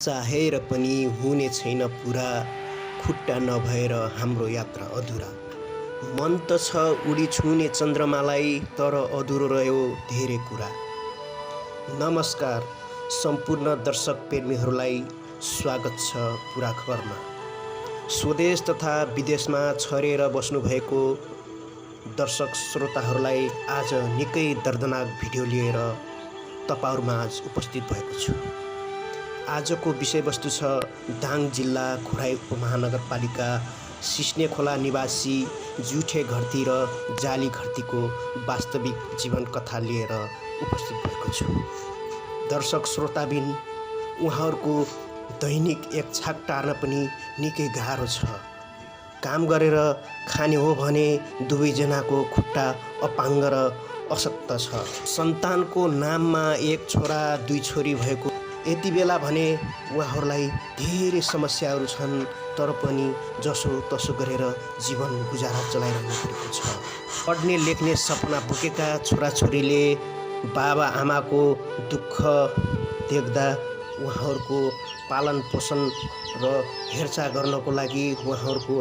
चाहेर पनि हुने छैन पुरा, खुट्टा नभएर हाम्रो यात्रा अधुरा। मन त छ उडी छुने चन्द्रमालाई, तर अधुरो रह्यो धेरै कुरा। नमस्कार सम्पूर्ण दर्शक प्रेमीहरूलाई, स्वागत छ पुरा खबरमा। स्वदेश तथा विदेशमा छरेर बस्नुभएको दर्शक श्रोताहरूलाई आज निकै दर्दनाक भिडियो लिएर तपाईहरुमाझ उपस्थित भएको छु। आजको विषयवस्तु छ दाङ जिल्ला खुराई उपमहानगरपालिका सिस्ने खोला निवासी जुठे घरती र जाली घरतीको वास्तविक जीवन कथा लिएर उपस्थित भएको छु। दर्शक श्रोताबिन, उहाँहरूको दैनिक एक छाक टार्न पनि निकै गाह्रो छ। काम गरेर खाने हो भने दुवैजनाको खुट्टा अपाङ्ग र अशक्त छ। सन्तानको नाममा एक छोरा दुई छोरी भएको यति बेला भने उहाँहरूलाई धेरै समस्याहरू छन्, तर पनि जसो तसो गरेर जीवन गुजारा चलाइरहनु परेको छ। पढ्ने लेख्ने सपना बोकेका छोराछोरीले बाबा आमाको दुःख देख्दा उहाँहरूको पालन पोषण र हेरचाह गर्नको लागि, उहाँहरूको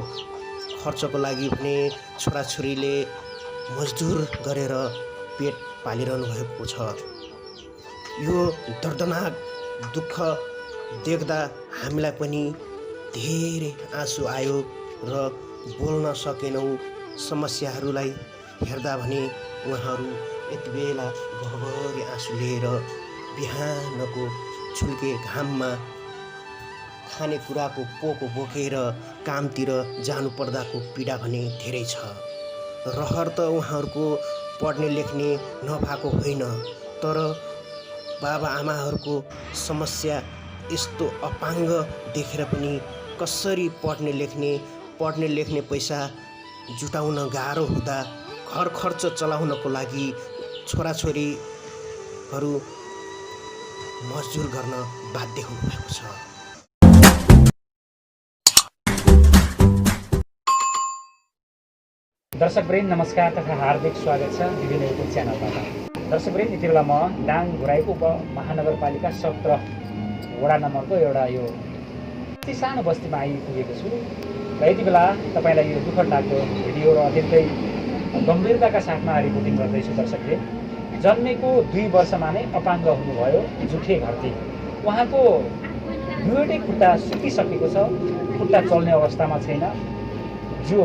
खर्चको लागि भने छोराछोरीले मजदुर गरेर पेट पालिरहनु भएको छ। यो दर्दनाक दुःख देख्दा हामीलाई पनि धेरै आँसु आयो र बोल्न सकेनौँ। समस्याहरूलाई हेर्दा भने उहाँहरू यति बेला भरभरि आँसु लिएर बिहानको छुल्के घाममा खानेकुराको पोको बोकेर कामतिर जानु पर्दाको पीडा भने धेरै छ। रहर त उहाँहरूको पढ्ने लेख्ने नभएको होइन, तर बाबा आमाहरूको समस्या यस्तो अपाङ्ग देखेर पनि कसरी पढ्ने लेख्ने पैसा जुटाउन गाह्रो हुँदा घर खर्च चलाउनको लागि छोराछोरीहरू मजदुर गर्न बाध्य हुनुभएको छ। दर्शकवृन्द नमस्कार तथा हार्दिक स्वागत छ विभिन्न युट्युब च्यानलबाट। दर्शकवृन्द, यति बेला म दाङ घुराईको उपमहानगरपालिका 17 वडा नम्बरको एउटा यो अति सानो बस्तीमा आइपुगेको छु र यति बेला तपाईँलाई यो दुःख लाग्दो भिडियो र अत्यन्तै गम्भीरताका साथमा रिपोर्टिङ गर्दैछु। दर्शकले जन्मेको 2 वर्षमा नै अपाङ्ग हुनुभयो जुठे घरती। उहाँको दुवैटै खुट्टा सुकिसकेको छ, खुट्टा चल्ने अवस्थामा छैन। जो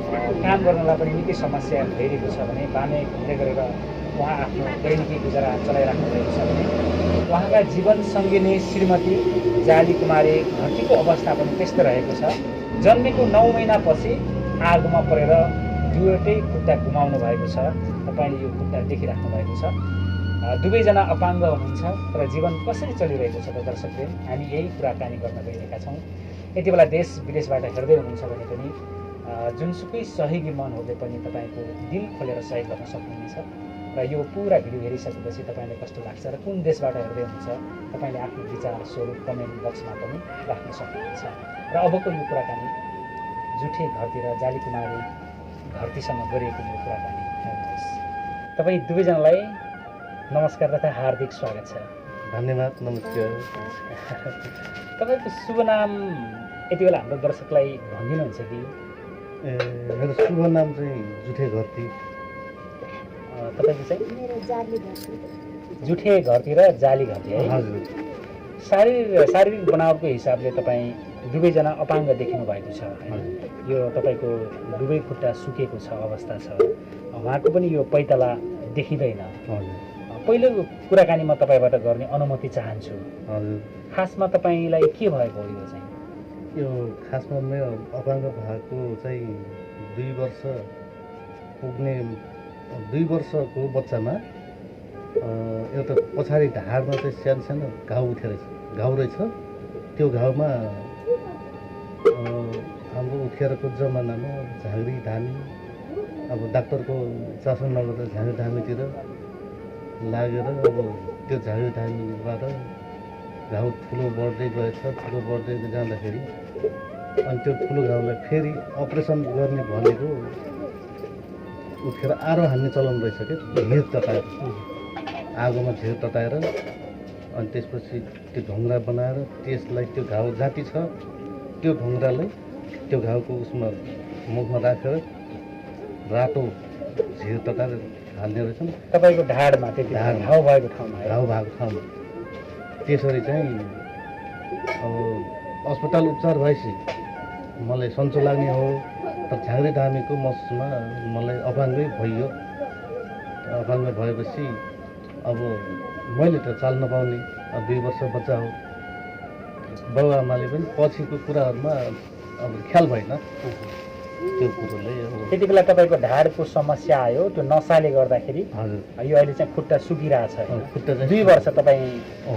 काम गर्नलाई पनि निकै समस्या भइरहेको छ भने बामे घुम्दै गरेर उहाँ आफ्नो दैनिकी गुजारा चलाइराख्नु भएको छ भने उहाँका जीवन सङ्गिनी श्रीमती जाली कुमारी घरतीको अवस्था पनि त्यस्तो रहेको छ। जन्मेको 9 महिनापछि आगोमा परेर दुवैटै खुट्टा गुमाउनु भएको छ। तपाईँले यो खुट्टा देखिराख्नु भएको छ। दुवैजना अपाङ्ग हुनुहुन्छ, तर जीवन कसरी चलिरहेको छ त दर्शकले हामी यही कुराकानी गर्न गइरहेका छौँ। यति बेला देश विदेशबाट हेर्दै हुनुहुन्छ भने पनि जुनसुकै सहयोगी मनहरूले पनि तपाईँको दिल खोलेर सहयोग गर्न सक्नुहुनेछ र यो पुरा भिडियो हेरिसकेपछि तपाईँलाई कस्तो लाग्छ र कुन देशबाट हेर्दै हुनुहुन्छ तपाईँले आफ्नो विचार स्वरूप कमेन्ट बक्समा पनि राख्न सक्नुहुन्छ। र अबको यो कुराकानी जुठे घरती र जाली कुमारी घरतीसँग गरिएको यो कुराकानी हेर्नुहोस्। तपाईँ दुवैजनालाई नमस्कार तथा हार्दिक स्वागत छ। धन्यवाद। नमस्कार। तपाईँको शुभ नाम यति बेला हाम्रो दर्शकलाई भनिदिनुहुन्छ कि? मेरो शुभ नाम चाहिँ जुठे घरती। तपाईँको चाहिँ? मेरो जाली घरती। जुठे घरती र जाली घरती है? हजुर। शारीरिक बनावटको हिसाबले तपाईँ दुवैजना अपाङ्ग देखिनु भएको छ। यो तपाईँको दुवै खुट्टा सुकेको छ अवस्था छ। उहाँको पनि यो पैताला देखिँदैन। पहिलो कुराकानी म तपाईँबाट गर्ने अनुमति चाहन्छु। हजुर। खासमा तपाईँलाई के भएको हो यो चाहिँ? यो खासमा मेरो अपाङ्ग भएको चाहिँ 2 वर्ष पुग्ने 2 वर्षको बच्चामा एउटा पछाडि ढाडमा चाहिँ सानो सानो घाउ रहेछ। त्यो घाउमा हाम्रो उखेरको जमानामा झाँक्री धामी, अब डाक्टरको चासो नगर्दा झाँक्री धामीतिर लागेर अब त्यो झाँक्री धामीबाट घाउ ठुलो बढ्दै गएछ। ठुलो बढ्दै जाँदाखेरि अनि त्यो ठुलो घाउलाई फेरि अपरेसन गर्ने भनेको उठेर आरो हान्ने चलन रहेछ क्या। हिर तताएर आगोमा झिर तताएर अनि त्यसपछि त्यो ढुङ्ग्रा बनाएर त्यसलाई त्यो घाउ जाति छ त्यो ढुङ्ग्रालाई त्यो घाउको उसमा मुखमा राखेर रातो झिर तताएर हाल्ने रहेछन् तपाईँको ढाडमा त्यति ढाडमा। घाउ भएको ठाउँमा है? घाउ भएको ठाउँमा। त्यसरी चाहिँ अब अस्पताल उपचार भएपछि मलाई सन्चो लाग्ने हो तर झाँक्री धामीको महसुसमा मलाई अपाङ्गै भइयो। अपाङ्ग भएपछि अब मैले त चाल्न पाउने 2 वर्ष बच्चा हो। बाबुआमाले पनि पछिको कुराहरूमा अब ख्याल भएन त्यो कुरोलाई। अब त्यति बेला तपाईँको ढाडको समस्या आयो त्यो नसाले गर्दाखेरि हजुर यो अहिले चाहिँ खुट्टा सुकिरहेछ होइन? खुट्टा चाहिँ 2 वर्ष तपाईँ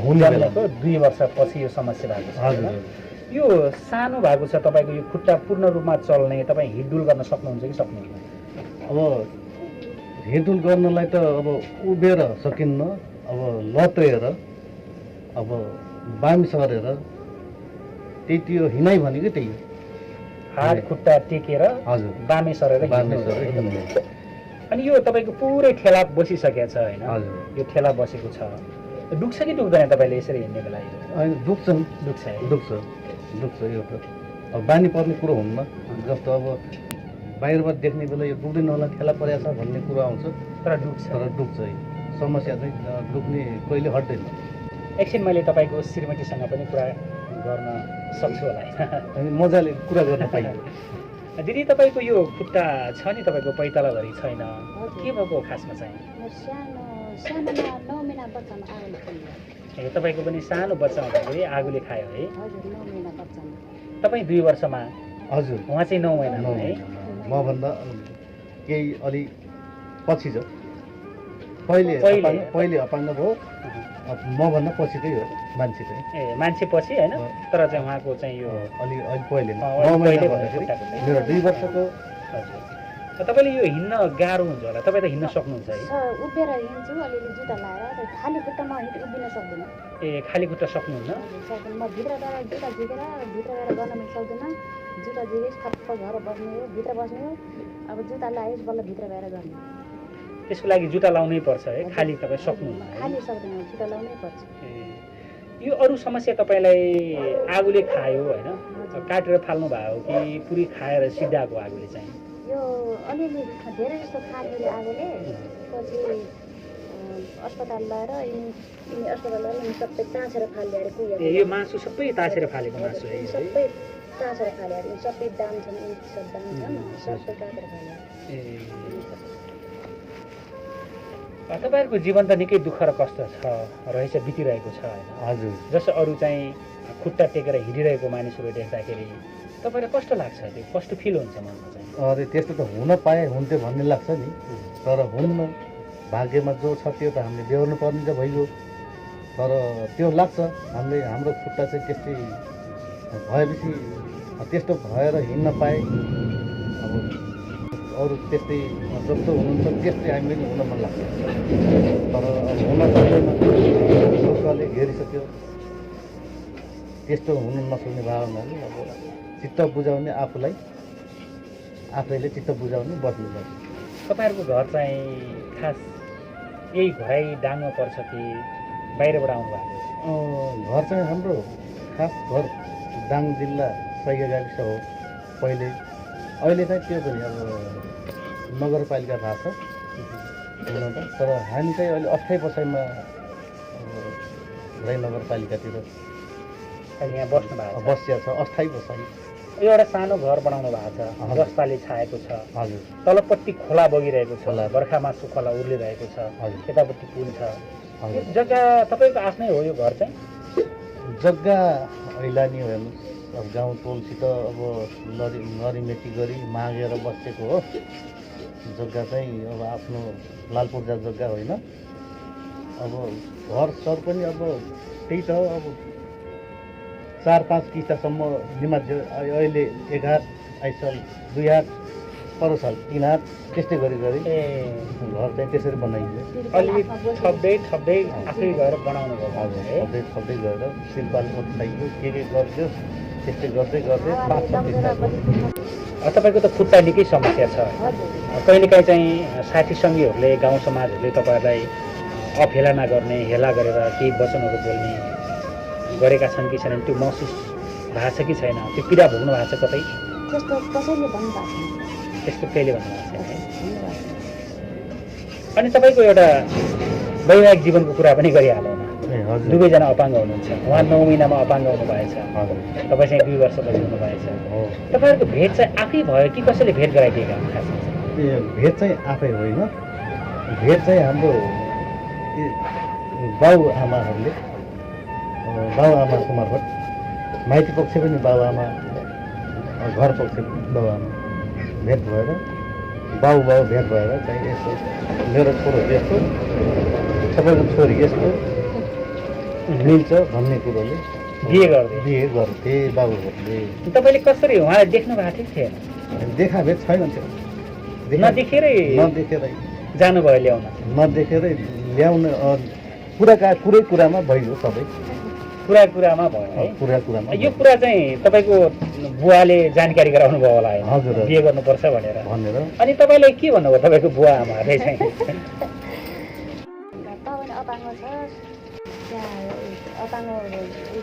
हुने बेला जन्मेको 2 वर्षपछि यो समस्या भएको छ हजुर होइन? यो सानो भएको छ तपाईँको यो खुट्टा पूर्ण रूपमा चल्ने तपाईँ हिँडडुल गर्न सक्नुहुन्छ कि सक्नुहुन्न? अब हिँडडुल गर्नलाई त अब उभिएर सकिन्न। अब लत्रेर अब बामी सरेर त्यही त्यो हिँडाइ भनेको त्यही हो। हात खुट्टा टेकेर हजुर बामे सरेर बामे हिँड्नु सरेर एकदम। हिँड्नु। अनि यो तपाईँको पुरै ठेला बसिसकेको छ होइन? हजुर यो ठेला बसेको छ दुख्छ कि दुख्दैन तपाईँले यसरी हिँड्ने बेला यो? अनि दुख्छन् दुख्छ है? दुख्छ यो त अब बानी पर्ने कुरो हुन्न। जस्तो अब बाहिरबाट देख्ने बेला यो दुख्दैन होला ठेला परेको छ भन्ने कुरो आउँछ तर दुख्छ। तर दुख्छ है। समस्या चाहिँ दुख्ने कहिले हट्दैन। एकछिन मैले तपाईँको श्रीमतीसँग पनि कुरा गर्न सक्छु होला होइन? अनि मजाले कुरा गर्न पाइयो। दिदी तपाईँको यो खुट्टा छ नि तपाईँको पैतालाभरि छैन के भएको हो खासमा चाहिँ? म सानोमा 9 महिना बच्चामा आगोले खायो। ए तपाईँको पनि सानो बच्चा हुँदाखेरि आगोले खायो है? हजुर 9 महिना बच्चामा। तपाईँ 2 वर्षमा हजुर उहाँ चाहिँ 9 महिनामा है? मभन्दा केही अलि पछि छ। पहिले अपाङ्ग भयो। अब मभन्दा पछिकै हो मान्छे चाहिँ। ए मान्छे पछि होइन? तर चाहिँ उहाँको चाहिँ यो अलि पहिले अलि 9 महिना पहिले भन्दाखेरि खुट्टाको चाहिँ। मेरो 2 वर्षको। हजुर तपाईँले यो हिँड्न गाह्रो हुन्छ होला तपाईँ त हिँड्न सक्नुहुन्छ है? उभिएर हिँड्छु अलिअलि जुत्ता लाएर खाली खुट्टामा उभिन सक्दिनँ। ए खाली खुट्टा सक्नुहुन्न? हजुर सक्दिनँ। म भित्र गएर जुत्ता झिकेर भित्र गएर गर्न पनि सक्दिनँ। जुत्ता झिकेपछि ठप्प घर बस्ने हो भित्र बस्ने हो। अब जुत्ता लगाएपछि बल्ल भित्र गएर गर्ने। त्यसको लागि जुत्ता लाउनै पर्छ है? खाली तपाईँ सक्नुहुन्न है? खाली सक्दैन जुत्ता लाउनै पर्छ। ए, यो अरू समस्या तपाईँलाई आगोले खायो होइन? काटेर फाल्नु भयो कि पुरै खाएर सिद्धाएको आगोले चाहिँ? यो अलिअलि धेरै जस्तो खाने आगोले पछि अस्पताल लगाएर यिनी अस्पताल लगाएर यिनी सबै टाँसेर फालिदिएर ए यो मासु सबै ताछेर फालेको मासु है? सबै टाँसेर फालेर यिनी सबै दाम छन् सब दाम छन् सबै टाँसेर फालेर। ए तपाईँहरूको जीवन त निकै दुःख र कष्ट छ रहेछ बितिरहेको छ होइन? हजुर जस्तो अरू चाहिँ खुट्टा टेकेर हिँडिरहेको मानिसहरू देख्दाखेरि तपाईँलाई कस्तो लाग्छ? त्यो कस्तो फिल हुन्छ मनमा चाहिँ? अरे त्यस्तो त हुन पाए हुन्थ्यो भन्ने लाग्छ नि तर हुन्न। भाग्यमा जो छ त्यो त हामीले बेहोर्नु पर्ने त भइगयो। तर त्यो लाग्छ हाम्रो खुट्टा चाहिँ त्यस्तै भएपछि त्यस्तो भएर हिँड्न पाए अब अरू त्यस्तै जस्तो हुनुहुन्छ त्यस्तै हामी पनि हुन मन लाग्छ। तर अब हुन सक्दैन दुःखले घेरिसक्यो। त्यस्तो हुन नसक्ने भावनाले अब चित्त बुझाउने आफैले चित्त बुझाउने बस्नुपर्छ। तपाईँहरूको घर चाहिँ खास यही घरै डाङ्गमा पर्छ कि बाहिरबाट आउनु भएको? घर चाहिँ हाम्रो खास घर दाङ जिल्ला सैया गाविस हो पहिले। अहिले चाहिँ त्यो पनि अब नगरपालिका भएको छ हुन त। तर हामी चाहिँ अहिले अस्थायी बसाइमा घरै नगरपालिकातिर अहिले यहाँ बस्नु भएको छ? बसिया छ अस्थायी बसाइ। यो एउटा सानो घर बनाउनु भएको छ हजुर। जस्ताले छाएको छ। हजुर तलपट्टि खोला बगिरहेको छ खोला। बर्खा मासु खोला उर्लिरहेको छ हजुर यतापट्टि पुल छ। यो हजुर जग्गा तपाईँको आफ्नै हो यो घर चाहिँ? जग्गा ऐलानी हो हेर्नुहोस्। अब गाउँ टोलसित अब नरिमेटी गरी मागेर बसेको हो। जग्गा चाहिँ अब आफ्नो लालपूर्जा जग्गा होइन। अब घर सर पनि अब त्यही त अब 4-5 किस्तासम्म निमाज्यो। अहिले 1 हात आइसाल 2 हात पर साल 3 हात त्यस्तै गरी ए घर चाहिँ त्यसरी बनाइयो। अलिक थप्दै आफै गएर बनाउनु भयो हजुर है? थप्दै गएर सिलपाल उठाइयो के गरियो त्यस्तै गर्दै 5-6 किस्ता। तपाईँको त खुट्टा निकै समस्या छ। हजुर कहिलेकाहीँ चाहिँ साथी सङ्गीहरूले गाउँ समाजहरूले तपाईँहरूलाई अफेला नगर्ने हेला गरेर केही वचनहरू बोल्ने गरेका छन् कि छैनन् त्यो महसुस भएको छ कि छैन त्यो पीडा भोग्नु भएको छ कतै त्यस्तो कसैले भन्नुभएको छैन त्यस्तो कहिले भन्नुभएको छैन भन्नुभएको छैन। अनि तपाईँको एउटा वैवाहिक जीवनको कुरा पनि गरिहालौँ न ए हजुर दुवैजना अपाङ्ग हुनुहुन्छ उहाँ 9 महिनामा अपाङ्ग हुनुभएछ हजुर तपाईँ चाहिँ 2 वर्षपछि हुनुभएछ हो तपाईँहरूको भेट चाहिँ आफै भयो कि कसैले भेट गराइदिएका हुन् खासमा चाहिँ? ए भेट चाहिँ आफै होइन भेट चाहिँ हाम्रो बाबुआमाहरूले बाबुआमाको मार्फत माइती पक्ष पनि बाबुआमा घर पक्ष पनि बाबुआमा भेट भएर बाउ भेट भएर चाहिँ यस्तो मेरो छोरो यस्तो सबैको छोरी यस्तो मिल्छ भन्ने कुरोले बिहे गर्दै बिहे गर्थे बाबुहरूले तपाईँले कसरी उहाँलाई देख्नु भएको थियो कि थिएन देखा भेट छैन त्यो नदेखेरै नदेखेरै जानुभयो ल्याउन नदेखेरै ल्याउने कुरै कुरामा भइयो सबै कुरामा भयो है कुरामा यो कुरा चाहिँ तपाईँको बुवाले जानकारी गराउनु भयो होला होइन हजुर, हजुर। बिहे गर्नुपर्छ भनेर भनेर अनि तपाईँलाई के भन्नुभयो तपाईँको बुवा आमाहरूले चाहिँ तपाईँले अपाङ्ग छ त्यहाँ अपाङ्ग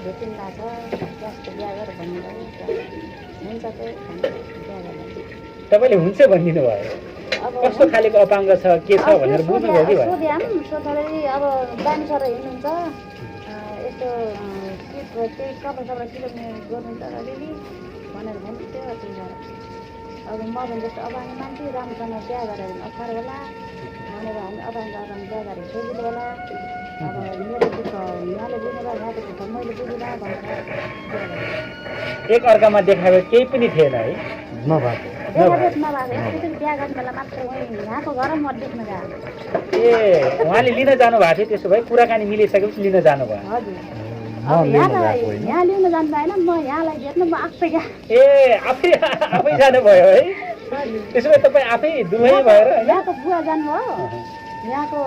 भेटिनु भएको छ त्यस्तो बिहा गर भन्नुभयो हुन्छ त्यो बिहा गर्दा तपाईँले हुन्छ भनिदिनु भयो अब कस्तो खालेको अपाङ्ग छ के छ भनेर बुझ्नुभयो कि भयो सोध्याम सोध्दाखेरि अब दामी सर हिँड्नुहुन्छ यस्तो सिट त्यही कपडा सिलाउने गर्नुहुन्छ र अलिअलि भनेर भन्नुहुन्थ्यो त्यही भएर अब म भने जस्तो अपाङ्ग मान्छे राम्रोसँग बिहा गरेर अप्ठ्यारो होला भनेर हामी अपाङ्ग बिहा गरेर सजिलो होला अब मेरो दुःख यहाँले बुझ्नु भयो यहाँको दुःख मैले बुझिनँ भनेर एक अर्कामा देखाएको केही पनि थिएन है नभएको देखादेख नभएको एकचोटि बिहा गर्ने बेला मात्र उहीँ यहाँको घर म देख्न गएको ए उहाँले लिन जानु भएको थियो त्यसो भए कुराकानी मिलिसकेपछि लिन जानुभयो हजुर म अब लिन यहाँलाई गएको होइन यहाँ लिनु जानु भएन म यहाँलाई भेट्नु म आफै गएँ ए आफै जानुभयो है त्यसो भए तपाईँ आफै दुवै भएर होइन यहाँको बुवा जानुभयो यहाँको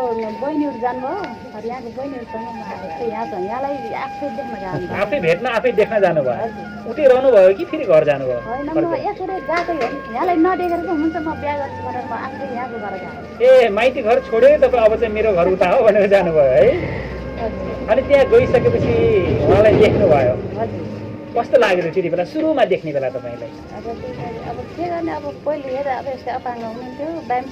बहिनीहरू जानुभयो र यहाँको बहिनीहरूसँग म आएको यहाँलाई आफै देख्न गएको आफै भेट्न आफै देख्न जानुभयो उतै रहनुभयो कि फेरि घर जानुभयो होइन म एकचोटि गएको हो यहाँलाई नदेखेर चाहिँ हुन्छ म बिहा गर्छु भनेर म आफै यहाँको घर गएँ ए माइती घर छोड्यो तपाईँ अब चाहिँ मेरो घर उता हो भनेर जानुभयो है हजुर अनि त्यहाँ गइसकेपछि उहाँलाई देख्नुभयो हजुर कस्तो लाग्यो त त्यति बेला सुरुमा देख्ने बेला तपाईँलाई अब त्यसरी अब के गर्ने अब पहिले हेरेर अब यस्तै अपाङ्ग हुनुहुन्थ्यो दामी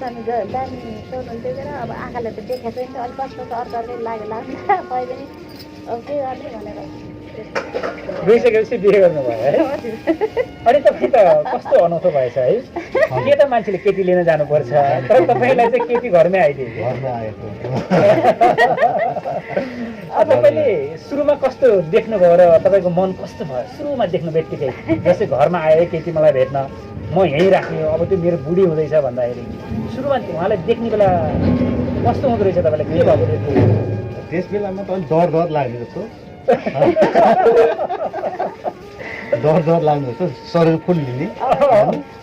सोध्नुहुन्थ्यो तर अब आँखाले त देखेको छैन अलिक कस्तो त अर्को अर्कै लाग्छ पहिले पनि अब के गर्ने भनेर गइसकेपछि बिहे गर्नुभयो है अनि तपाईँ त कस्तो अनौठो भएछ है के त मान्छेले केटी लिन जानुपर्छ तर तपाईँलाई चाहिँ केटी घरमै आइदियो घरमा आएको तपाईँले सुरुमा कस्तो देख्नुभयो र तपाईँको मन कस्तो भयो सुरुमा देख्नु बित्तिकै जस्तै घरमा आयो केटी मलाई भेट्न म यहीँ राख्ने हो अब त्यो मेरो बुढी हुँदैछ भन्दाखेरि सुरुमा उहाँलाई देख्ने बेला कस्तो हुँदो रहेछ तपाईँलाई के भएको थियो त्यस बेलामा त अलिक डर लाग्ने जस्तो डर लाग्ने जस्तो शरीर फुल्लिने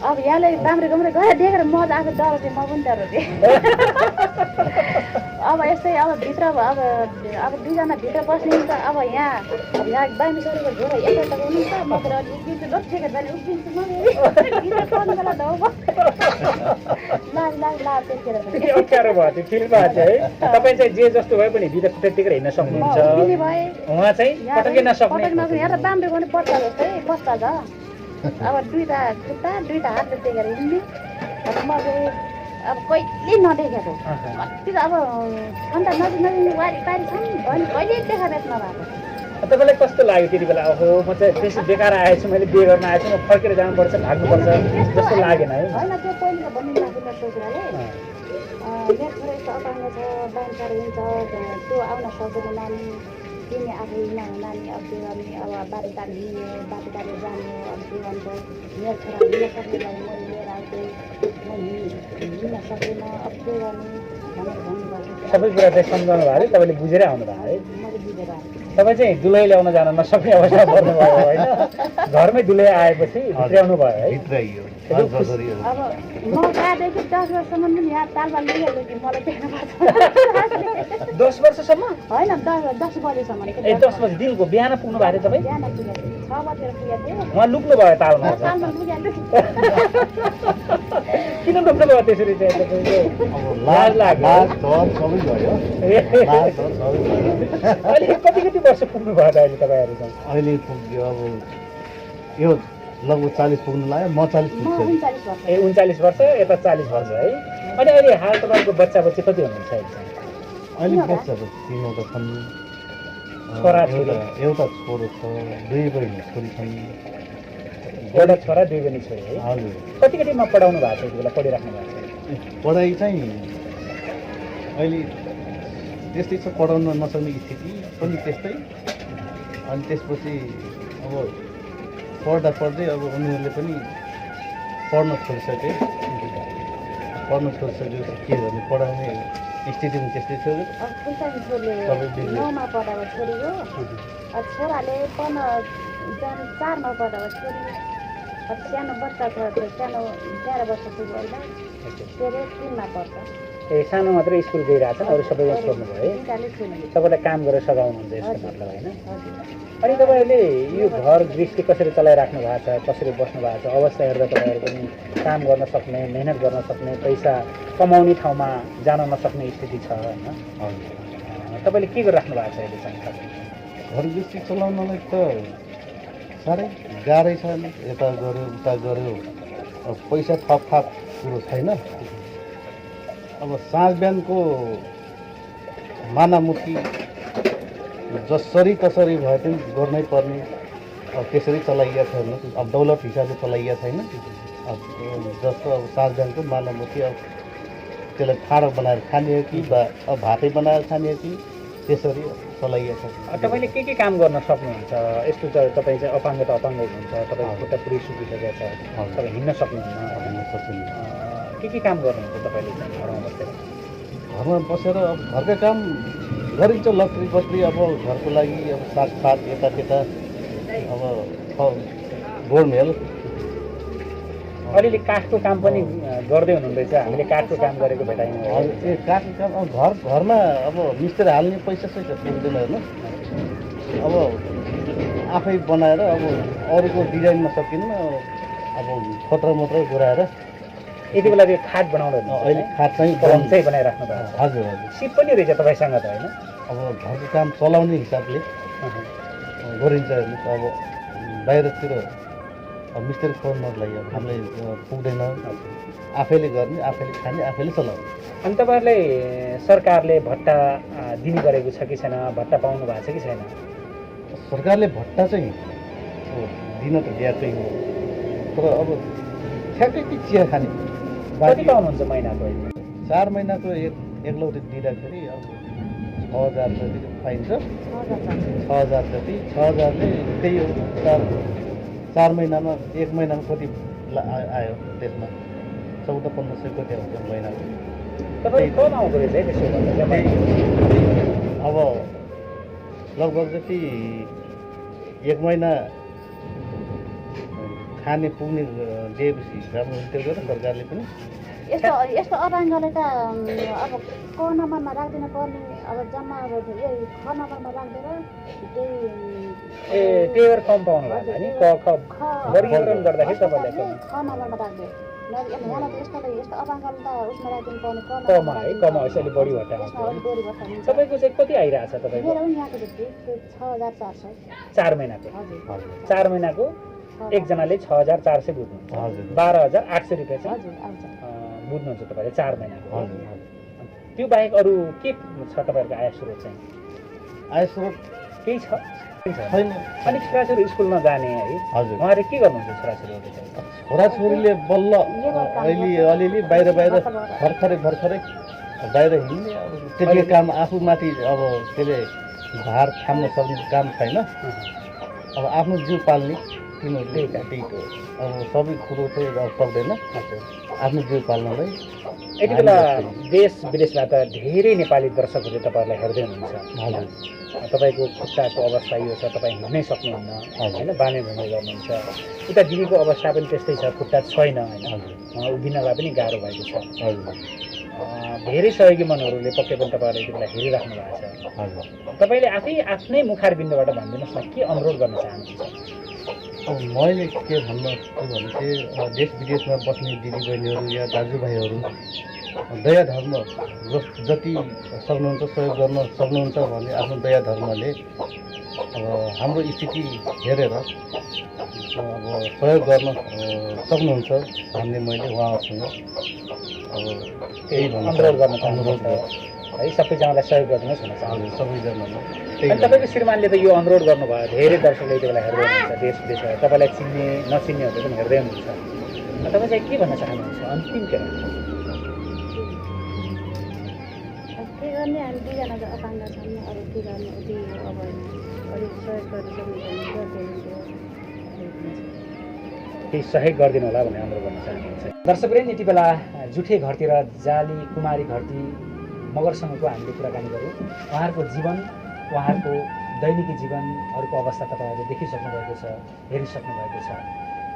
अब यहाँलाई राम्रो गम्रे गएर देखेर म आएको डर थिएँ म पनि डर थिएँ अब यस्तै अब भित्र अब दुईजना भित्र बस्ने हुन्छ अब यहाँ दामी सरीको झोडा एकैटा हुनुहुन्छ म फेरि अलिक उभिन्छु लट्ठेको जाने उभिन्छु म भित्र पढ्नु बेला ढाउ लाग त्यतिखेर फेरि अप्ठ्यारो भयो त्यो फिल भएको थियो है तपाईँ चाहिँ जे जस्तो भए पनि भित्र त्यतिखेर हिँड्न सक्नुहुन्छ उभिने भए उहाँ चाहिँ पटक्कै नसक्ने पटक नसक्ने यहाँ त राम्रो गर्ने बच्चा जस्तै बस्दा छ अब दुईवटा खुट्टा दुईवटा हातले टेकेर हिँड्ने अब म चाहिँ अब कहिले नदेखेको कति त अब अन्त नजिक वारिपारि छन् भने कहिले देखा भेट नभएको तपाईँलाई कस्तो लाग्यो त्यति बेला ओहो म चाहिँ त्यसै बेकार आएछु मैले बिहे गर्न आएछु म फर्केर जानुपर्छ भाग्नुपर्छ जस्तो लागेन है होइन त्यो पहिला भन्नु नसक्ने त्यो कुराले मेरो छोरा यस्तो अपाङ्ग छ बान्छार हुन्छ त्यो आउन सक्दैन नानी तिमी आफै हिँड्नु नानी अब त्यो गर्ने अब बाटोटार हिँड्ने बाटोटार जाने अब त्यो अन्त मेरो छोरा हिँड्न सक्ने भयो मैले लिएर आउँथेँ म हिँड्न सक्दैन अब के गर्ने भनेर भन्नुभएको सबै कुरा चाहिँ सम्झाउनु भयो अरे तपाईँले बुझेरै आउनु भयो है मैले बुझेर आएँ तपाईँ चाहिँ दुलै ल्याउन जान नसक्ने अवस्था पर्नुभयो होइन घरमै दुलै आएपछि भित्र्याउनु भयो है भित्राइयो अब म कहाँदेखि 10 वर्षसम्म पनि यहाँ तालबाल लिइहाल्यो कि मलाई देख्न पर्छ 10 वर्षसम्म होइन 10 बजेसम्म ए 10 बजे दिनको बिहान पुग्नु भएको थियो तपाईँ बिहान पुगेको 6 बजेर पुगेको थिएँ उहाँ लुक्नु भयो तालमा तालमा पुगिहाल्यो किन रोक्नुभयो त्यसरी चाहिँ तपाईँको? अब लाज लाग्यो। लाज डर सबै गयो। लाज डर सबै गयो। अहिले कति वर्ष पुग्नु भयो त अहिले तपाईँहरू चाहिँ? अहिले पुग्यो अब यो लगभग 40 पुग्नु लाग्यो। म 40 म पुग्छु। 39 वर्ष। ए 39 वर्ष, यता 40 वर्ष है। अनि अहिले हाल तपाईँको बच्चा बच्ची कति हुनुहुन्छ अहिले चाहिँ? अहिले बच्चा त 3वटा छन्। छोरा छोरी? एउटा छोरो छ, 2 बहिनी छोरी छन्। एउटा छोरा 2 बहिनी छोरी है। हजुर। कति कतिमा पढाउनु भएको छ यति बेला, पढिराख्नु भएको छ? पढाइ चाहिँ अहिले त्यस्तै छ, पढाउन नसक्ने स्थिति पनि त्यस्तै। अनि त्यसपछि अब पढ्दै अब उनीहरूले पनि पढ्न छोडिसके। के गर्ने, पढाउने स्थिति पनि त्यस्तै छ। अब फुल टाइम छोरीले सबै बिग्रियो। 9मा पढाएको छोरी हो। अब छोराले 4मा पढाएको छोरी। अब सानो बच्चा छ, सानो 11 वर्ष पुग्यो अहिले। त्यसले 3मा पढ्छ। ए सानो मात्रै स्कुल गइरहेछन्, अरू सबैमा छोड्नुभयो है। तिनटाले छोरी। तपाईँलाई काम गरेर सघाउनुहुन्छ यसको मतलब होइन? हजुर। अनि तपाईँहरूले यो घर गृहस्थी कसरी चलाइराख्नु भएको छ, कसरी बस्नु भएको छ, अवस्था हेर्दा तपाईँहरू पनि काम गर्न सक्ने, मेहनत गर्न सक्ने, पैसा कमाउने ठाउँमा जान नसक्ने स्थिति छ होइन? तपाईँले के गरिराख्नु भएको छ अहिले चाहिँ? घर गृहस्थी चलाउनलाई त साह्रै गाह्रै छ नि। यता गऱ्यो उता गऱ्यो, अब पैसा थप कुरो छैन। अब साँझ बिहानको मानामुखी जसरी तसरी भए पनि गर्नै पर्ने। अब त्यसरी चलाइएको छैन, अब दौलत हिसाबले चलाइएको छैन। अब जस्तो अब साँझ बिहानको मानामुखी अब त्यसलाई ठाडो बनाएर खाने हो कि अब भातै बनाएर खाने हो कि त्यसरी चलाइएको छ। तपाईँले के काम गर्न सक्नुहुन्छ? यस्तो त तपाईँ चाहिँ अपाङ्ग त अपाङ्ग हुनुहुन्छ, तपाईँको खुट्टा पुरै सुकिसकेको छ, तपाईँ हिँड्न सक्नुहुन्न, के काम गर्नुहुन्छ तपाईँले चाहिँ घरमा बसेर? घरमा बसेर अब घरका काम गरिन्छ, लकडी बकरी अब घरको लागि अब सागपात यतात्यता अब गोडमेल। अलिअलि काठको काम पनि गर्दै हुनुहुँदैछ, हामीले काठको काम गरेको भेटायौँ। त्यो काठको काम अब घरमा अब मिस्त्री हाल्ने पैसा सैसा पुग्दैन हेर्नु। अब आफै बनाएर अब अरूको डिजाइनमा सकिन्न, अब खतरा मत्र गुराएर यति बेला त्यो खाट बनाउनु अहिले खाट चाहिँ चाहिँ बनाइराख्नु भएको छ। हजुर हजुर। सिप पनि रहेछ तपाईँसँग त होइन? अब घरको काम चलाउने हिसाबले गरिन्छ हेर्नु। अब बाहिरतिर अब मिस्त्री खोज्नलाई अब हामीलाई पुग्दैन। आफैले गर्ने, आफैले खाने, आफैले चलाउने। अनि तपाईँहरूलाई सरकारले भत्ता दिने गरेको छ कि छैन? भत्ता पाउनु भएको छ कि छैन? सरकारले भत्ता चाहिँ दिन त दिएकै हो, तर अब ठ्याक्कै ती चिया खाने कति पाउनुहुन्छ महिनाको? 4 महिनाको एक लौटी दिँदाखेरि अब 6000 जति पाइन्छ। 6000 जति, 6000ले त्यही हो। 4 महिनामा 1 महिनामा कति आयो त्यसमा 1400-1500 कति आउँछ महिनाको। तपाईँ कम आउँदो रहेछ है त्यसो भन्दा चाहिँ? अब लगभग जति 1 महिना खाने पुग्ने दिएपछि राम्रो हुन्थ्यो गरेर सरकारले पनि। यस्तो अपाङ्गले त अब क नम्बरमा राख्दिन पर्ने, अब जम्मा अब यही ख नम्बरमा राख्दैन त्यही। ए त्यही भएर कम पाउनु भएको नि? वर्गीकरण गर्दाखेरि तपाईँलाई ख नम्बरमा राख्दैन। यहाँ त यस्तो अपाङ्गले त उसमा राखिदिनु पर्ने कम है, कम आएपछि अलिक बढी भट्टा आउँछ। तपाईँको चाहिँ कति आइरहेको छ तपाईँको? मेरो पनि यहाँको जति 6400। 4 महिनाको? हजुर 4 महिनाको एकजनाले 6400 बुझ्नुहुन्छ, हजुर 12800 रुपियाँ चाहिँ हजुर आउँछ। बुझ्नुहुन्छ तपाईँले 4 महिनाको। हजुर। त्यो बाहेक अरू के छ तपाईँहरूको आय स्रोत चाहिँ? आय स्रोत केही छ? छैन। अनि छोराछोरी स्कुल नजाने है, हजुर। उहाँहरू के गर्नुहुन्छ छोराछोरीहरूले चाहिँ? छोराछोरीले बल्ल अहिले अलिअलि बाहिर भर्खरै बाहिर हिँड्ने। अब त्यसले काम आफूमाथि अब त्यसले भार थाम्न सक्ने काम छैन। अब आफ्नो जिउ पाल्ने तिनीहरूले त्यही हो। अब सबै कुरो चाहिँ अब सक्दैन आफ्नो जिउ पाल्नलाई। यति बेला देश विदेशबाट धेरै नेपाली दर्शकहरूले तपाईँहरूलाई हेर्दै हुनुहुन्छ। हजुर। तपाईँको खुट्टाको अवस्था यो छ, तपाईँ हिँड्नै सक्नुहुन्न होइन, बामे घुमे गर्नुहुन्छ। उता दिदीको अवस्था पनि त्यस्तै छ, खुट्टा छैन होइन, उभिनलाई पनि गाह्रो भएको छ। हजुर। धेरै सहयोगी मनहरूले पक्कै पनि तपाईँहरूले यति बेला हेरिराख्नु भएको छ। हजुर। तपाईँले आफ्नै मुखार बिन्दुबाट भनिदिनुहोस् न, के अनुरोध गर्न चाहनुहुन्छ? अब मैले के भन्न सक्छु भने चाहिँ देश विदेशमा बस्ने दिदीबहिनीहरू या दाजुभाइहरू दया धर्म जति सक्नुहुन्छ सहयोग गर्न सक्नुहुन्छ भने आफ्नो दया धर्मले अब हाम्रो स्थिति हेरेर अब सहयोग गर्न सक्नुहुन्छ भन्ने मैले उहाँहरूसँग अब त्यही अनुरोध गर्न चाहनुहुन्छ है, सबैजनालाई सहयोग गरिदिनुहोस् भन्न चाहनुहुन्छ। सबैजनालाई अनि तपाईँको श्रीमानले त यो अनुरोध गर्नुभयो, धेरै दर्शकले यति बेला हेर्दै हुनुहुन्छ, देश विदेशबाट तपाईँलाई चिन्ने नचिन्नेहरूले पनि हेर्दै हुनुहुन्छ। तपाईँ चाहिँ के भन्न चाहनुहुन्छ अन्तिम के के गर्ने, हामी दुईजना त अपाङ्ग छौँ, अरू के गर्ने, उति अब अलिक सहयोग गर्नु सक्ने भने गरिदिनु। केही सहयोग गरिदिनु होला भन्ने अनुरोध गर्न चाहनुहुन्छ। दर्शकवृन्द, यति बेला जुठे घरतिर जाली कुमारी घरती मगरसँगको हामीले कुराकानी गऱ्यौँ। उहाँहरूको जीवन, उहाँहरूको दैनिकी जीवनहरूको अवस्था तपाईँहरूले देखिसक्नु भएको छ, हेरिसक्नु भएको छ।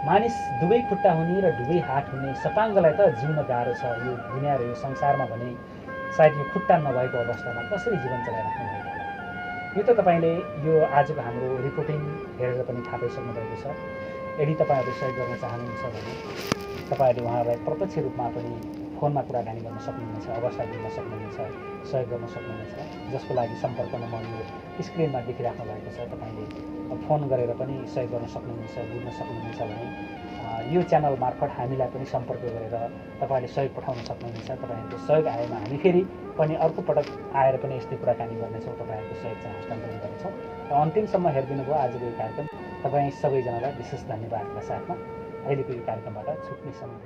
मानिस दुवै खुट्टा हुने र दुवै हात हुने सपाङ्गलाई त जिउन गाह्रो छ यो दुनियाँ र यो संसारमा भने सायद यो खुट्टा नभएको अवस्थामा कसरी जीवन चलाइराख्नु भएको होला। यो त तपाईँले यो आजको हाम्रो रिपोर्टिङ हेरेर पनि थाहा पाइसक्नु भएको छ। यदि तपाईँहरूले सहयोग गर्न चाहनुहुन्छ भने तपाईँहरूले उहाँहरूलाई प्रत्यक्ष रूपमा पनि फोनमा कुराकानी गर्न सक्नुहुनेछ, अवस्था दिन सक्नुहुनेछ, सहयोग गर्न सक्नुहुनेछ, जसको लागि सम्पर्क नम्बर यो स्क्रिनमा देखिराख्नु भएको छ। तपाईँले फोन गरेर पनि सहयोग गर्न सक्नुहुनेछ, बुझ्न सक्नुहुनेछ भने यो च्यानल मार्फत हामीलाई पनि सम्पर्क गरेर तपाईँले सहयोग पठाउन सक्नुहुनेछ। तपाईँहरूको सहयोग आएमा हामी फेरि पनि अर्को पटक आएर पनि यस्तै कुराकानी गर्नेछौँ, तपाईँहरूको सहयोग चाहिँ हस्तान्तरण गर्नेछौँ। र अन्तिमसम्म हेरिदिनु भयो आजको यो कार्यक्रम। तपाईँ सबैजनालाई विशेष धन्यवादका साथमा अहिलेको यो कार्यक्रमबाट छुट्ने समय